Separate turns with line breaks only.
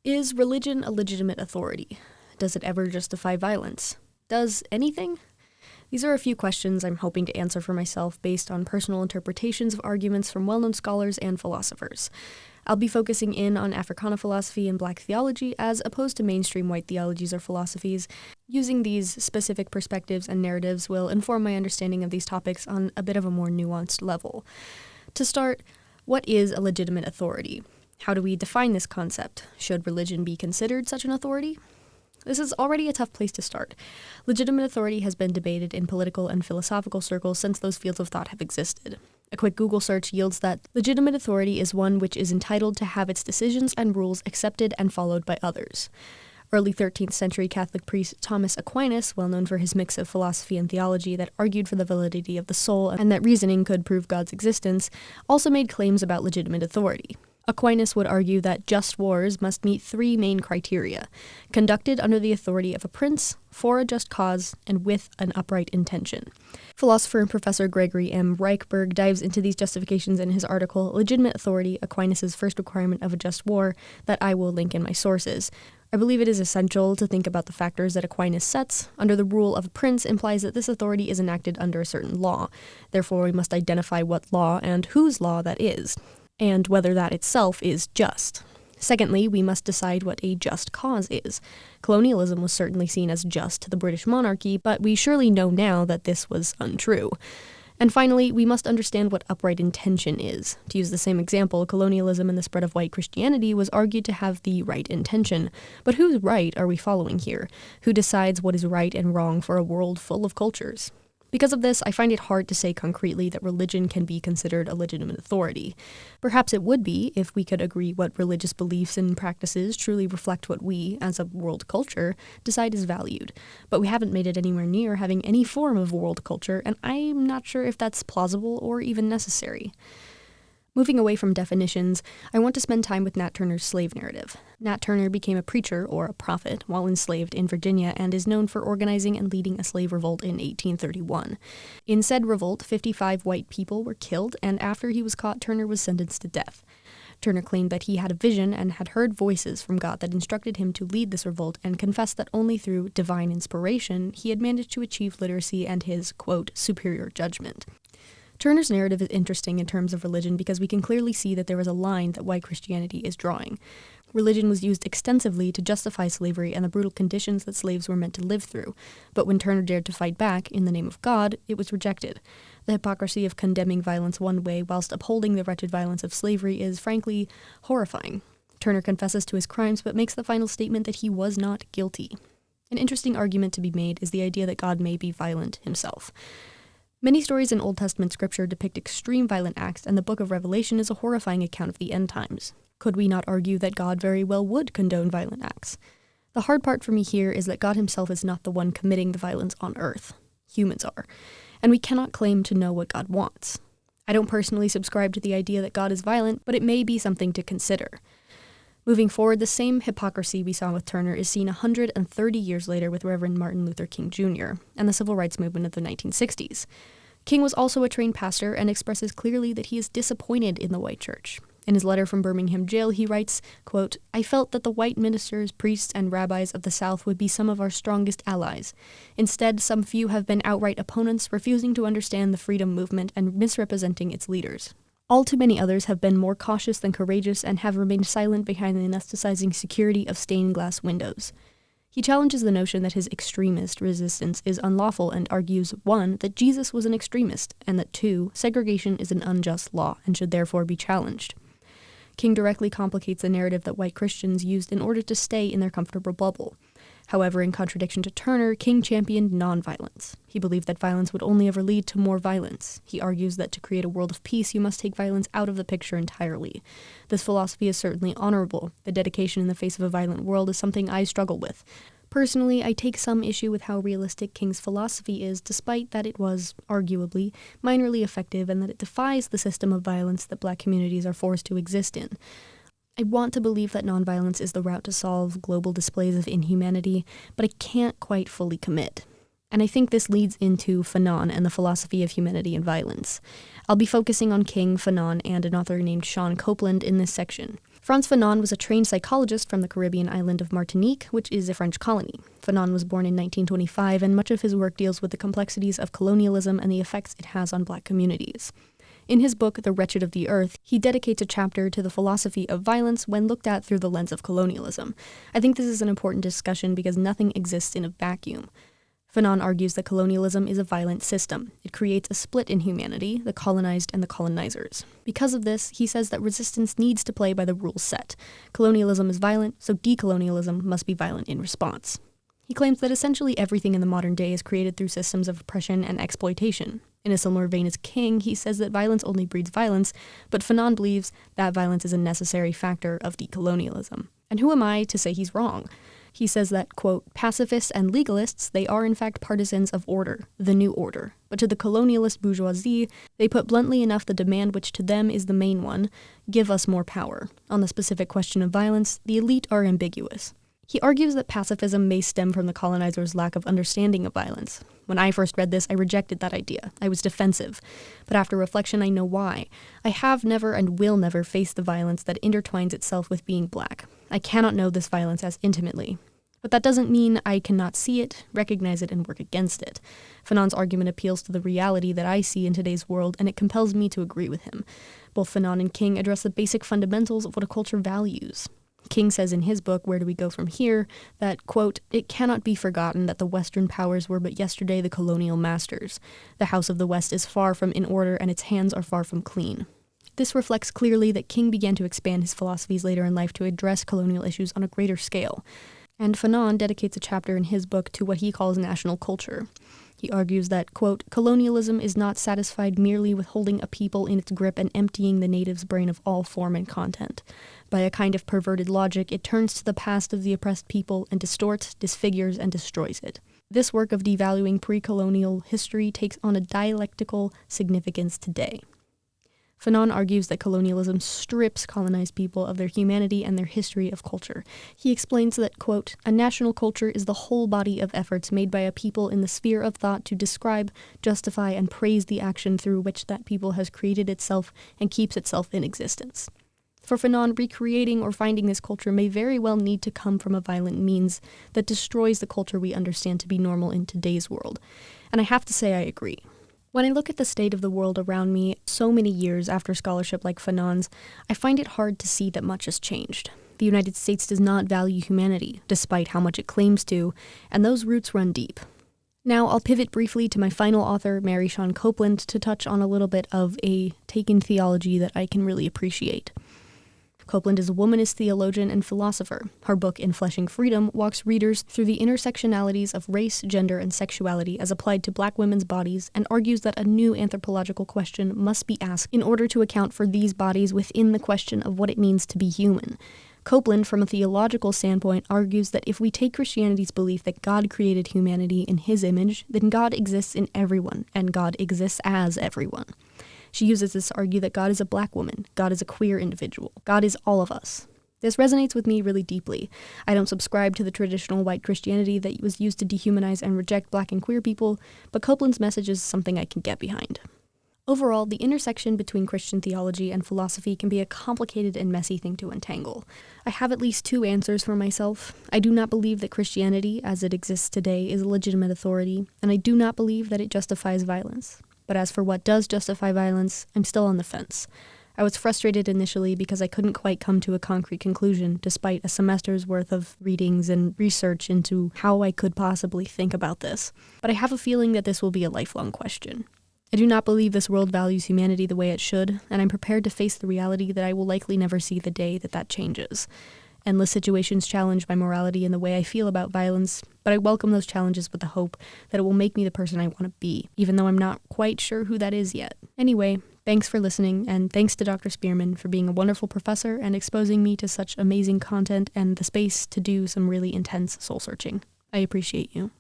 Is religion a legitimate authority? Does it ever justify violence? Does anything? These are a few questions I'm hoping to answer for myself based on personal interpretations of arguments from well-known scholars and philosophers. I'll be focusing in on Africana philosophy and Black theology as opposed to mainstream white theologies or philosophies. Using these specific perspectives and narratives will inform my understanding of these topics on a bit of a more nuanced level. To start, what is a legitimate authority? How do we define this concept? Should religion be considered such an authority? This is already a tough place to start. Legitimate authority has been debated in political and philosophical circles since those fields of thought have existed. A quick Google search yields that legitimate authority is one which is entitled to have its decisions and rules accepted and followed by others. Early 13th century Catholic priest Thomas Aquinas, well known for his mix of philosophy and theology that argued for the validity of the soul and that reasoning could prove God's existence, also made claims about legitimate authority. Aquinas would argue that just wars must meet three main criteria: conducted under the authority of a prince, for a just cause, and with an upright intention. Philosopher and Professor Gregory M. Reichberg dives into these justifications in his article, Legitimate Authority, Aquinas' First Requirement of a Just War, that I will link in my sources. I believe it is essential to think about the factors that Aquinas sets. Under the rule of a prince implies that this authority is enacted under a certain law. Therefore, we must identify what law and whose law that is, and whether that itself is just. Secondly, we must decide what a just cause is. Colonialism was certainly seen as just to the British monarchy, but we surely know now that this was untrue. And finally, we must understand what upright intention is. To use the same example, colonialism and the spread of white Christianity was argued to have the right intention. But whose right are we following here? Who decides what is right and wrong for a world full of cultures? Because of this, I find it hard to say concretely that religion can be considered a legitimate authority. Perhaps it would be if we could agree what religious beliefs and practices truly reflect what we, as a world culture, decide is valued. But we haven't made it anywhere near having any form of world culture, and I'm not sure if that's plausible or even necessary. Moving away from definitions, I want to spend time with Nat Turner's slave narrative. Nat Turner became a preacher, or a prophet, while enslaved in Virginia and is known for organizing and leading a slave revolt in 1831. In said revolt, 55 white people were killed, and after he was caught, Turner was sentenced to death. Turner claimed that he had a vision and had heard voices from God that instructed him to lead this revolt, and confessed that only through divine inspiration he had managed to achieve literacy and his, quote, superior judgment. Turner's narrative is interesting in terms of religion because we can clearly see that there is a line that white Christianity is drawing. Religion was used extensively to justify slavery and the brutal conditions that slaves were meant to live through, but when Turner dared to fight back in the name of God, it was rejected. The hypocrisy of condemning violence one way whilst upholding the wretched violence of slavery is, frankly, horrifying. Turner confesses to his crimes but makes the final statement that he was not guilty. An interesting argument to be made is the idea that God may be violent himself. Many stories in Old Testament scripture depict extreme violent acts, and the book of Revelation is a horrifying account of the end times. Could we not argue that God very well would condone violent acts? The hard part for me here is that God himself is not the one committing the violence on earth. Humans are. And we cannot claim to know what God wants. I don't personally subscribe to the idea that God is violent, but it may be something to consider. Moving forward, the same hypocrisy we saw with Turner is seen 130 years later with Reverend Martin Luther King Jr. and the Civil Rights Movement of the 1960s. King was also a trained pastor and expresses clearly that he is disappointed in the white church. In his letter from Birmingham jail, he writes, quote, "I felt that the white ministers, priests, and rabbis of the South would be some of our strongest allies. Instead, some few have been outright opponents, refusing to understand the freedom movement and misrepresenting its leaders. All too many others have been more cautious than courageous and have remained silent behind the anesthetizing security of stained glass windows." He challenges the notion that his extremist resistance is unlawful and argues, 1, that Jesus was an extremist, and that 2, segregation is an unjust law and should therefore be challenged. King directly complicates the narrative that white Christians used in order to stay in their comfortable bubble. However, in contradiction to Turner, King championed nonviolence. He believed that violence would only ever lead to more violence. He argues that to create a world of peace, you must take violence out of the picture entirely. This philosophy is certainly honorable. The dedication in the face of a violent world is something I struggle with. Personally, I take some issue with how realistic King's philosophy is, despite that it was, arguably, minorly effective and that it defies the system of violence that Black communities are forced to exist in. I want to believe that nonviolence is the route to solve global displays of inhumanity, but I can't quite fully commit. And I think this leads into Fanon and the philosophy of humanity and violence. I'll be focusing on King, Fanon, and an author named Shawn Copeland in this section. Frantz Fanon was a trained psychologist from the Caribbean island of Martinique, which is a French colony. Fanon was born in 1925, and much of his work deals with the complexities of colonialism and the effects it has on Black communities. In his book, The Wretched of the Earth, he dedicates a chapter to the philosophy of violence when looked at through the lens of colonialism. I think this is an important discussion because nothing exists in a vacuum. Fanon argues that colonialism is a violent system. It creates a split in humanity, the colonized and the colonizers. Because of this, he says that resistance needs to play by the rules set. Colonialism is violent, so decolonialism must be violent in response. He claims that essentially everything in the modern day is created through systems of oppression and exploitation. In a similar vein as King, he says that violence only breeds violence, but Fanon believes that violence is a necessary factor of decolonialism. And who am I to say he's wrong? He says that, quote, pacifists and legalists, they are in fact partisans of order, the new order. But to the colonialist bourgeoisie, they put bluntly enough the demand which to them is the main one, give us more power. On the specific question of violence, the elite are ambiguous. He argues that pacifism may stem from the colonizers' lack of understanding of violence. When I first read this, I rejected that idea. I was defensive. But after reflection, I know why. I have never and will never face the violence that intertwines itself with being Black. I cannot know this violence as intimately. But that doesn't mean I cannot see it, recognize it, and work against it. Fanon's argument appeals to the reality that I see in today's world, and it compels me to agree with him. Both Fanon and King address the basic fundamentals of what a culture values. King says in his book, Where Do We Go From Here, that, quote, it cannot be forgotten that the Western powers were but yesterday the colonial masters. The House of the West is far from in order, and its hands are far from clean. This reflects clearly that King began to expand his philosophies later in life to address colonial issues on a greater scale. And Fanon dedicates a chapter in his book to what he calls national culture. He argues that, quote, colonialism is not satisfied merely with holding a people in its grip and emptying the native's brain of all form and content. By a kind of perverted logic, it turns to the past of the oppressed people and distorts, disfigures, and destroys it. This work of devaluing pre-colonial history takes on a dialectical significance today. Fanon argues that colonialism strips colonized people of their humanity and their history of culture. He explains that, quote, a national culture is the whole body of efforts made by a people in the sphere of thought to describe, justify, and praise the action through which that people has created itself and keeps itself in existence. For Fanon, recreating or finding this culture may very well need to come from a violent means that destroys the culture we understand to be normal in today's world. And I have to say I agree. When I look at the state of the world around me so many years after scholarship like Fanon's, I find it hard to see that much has changed. The United States does not value humanity, despite how much it claims to, and those roots run deep. Now, I'll pivot briefly to my final author, Mary Shawn Copeland, to touch on a little bit of a take-in theology that I can really appreciate. Copeland is a womanist theologian and philosopher. Her book, Enfleshing Freedom, walks readers through the intersectionalities of race, gender, and sexuality as applied to Black women's bodies, and argues that a new anthropological question must be asked in order to account for these bodies within the question of what it means to be human. Copeland, from a theological standpoint, argues that if we take Christianity's belief that God created humanity in his image, then God exists in everyone, and God exists as everyone. She uses this to argue that God is a Black woman, God is a queer individual, God is all of us. This resonates with me really deeply. I don't subscribe to the traditional white Christianity that was used to dehumanize and reject Black and queer people, but Copeland's message is something I can get behind. Overall, the intersection between Christian theology and philosophy can be a complicated and messy thing to untangle. I have at least two answers for myself. I do not believe that Christianity, as it exists today, is a legitimate authority, and I do not believe that it justifies violence. But as for what does justify violence, I'm still on the fence. I was frustrated initially because I couldn't quite come to a concrete conclusion, despite a semester's worth of readings and research into how I could possibly think about this. But I have a feeling that this will be a lifelong question. I do not believe this world values humanity the way it should, and I'm prepared to face the reality that I will likely never see the day that changes. Endless situations challenge my morality and the way I feel about violence, but I welcome those challenges with the hope that it will make me the person I want to be, even though I'm not quite sure who that is yet. Anyway, thanks for listening, and thanks to Dr. Spearman for being a wonderful professor and exposing me to such amazing content and the space to do some really intense soul-searching. I appreciate you.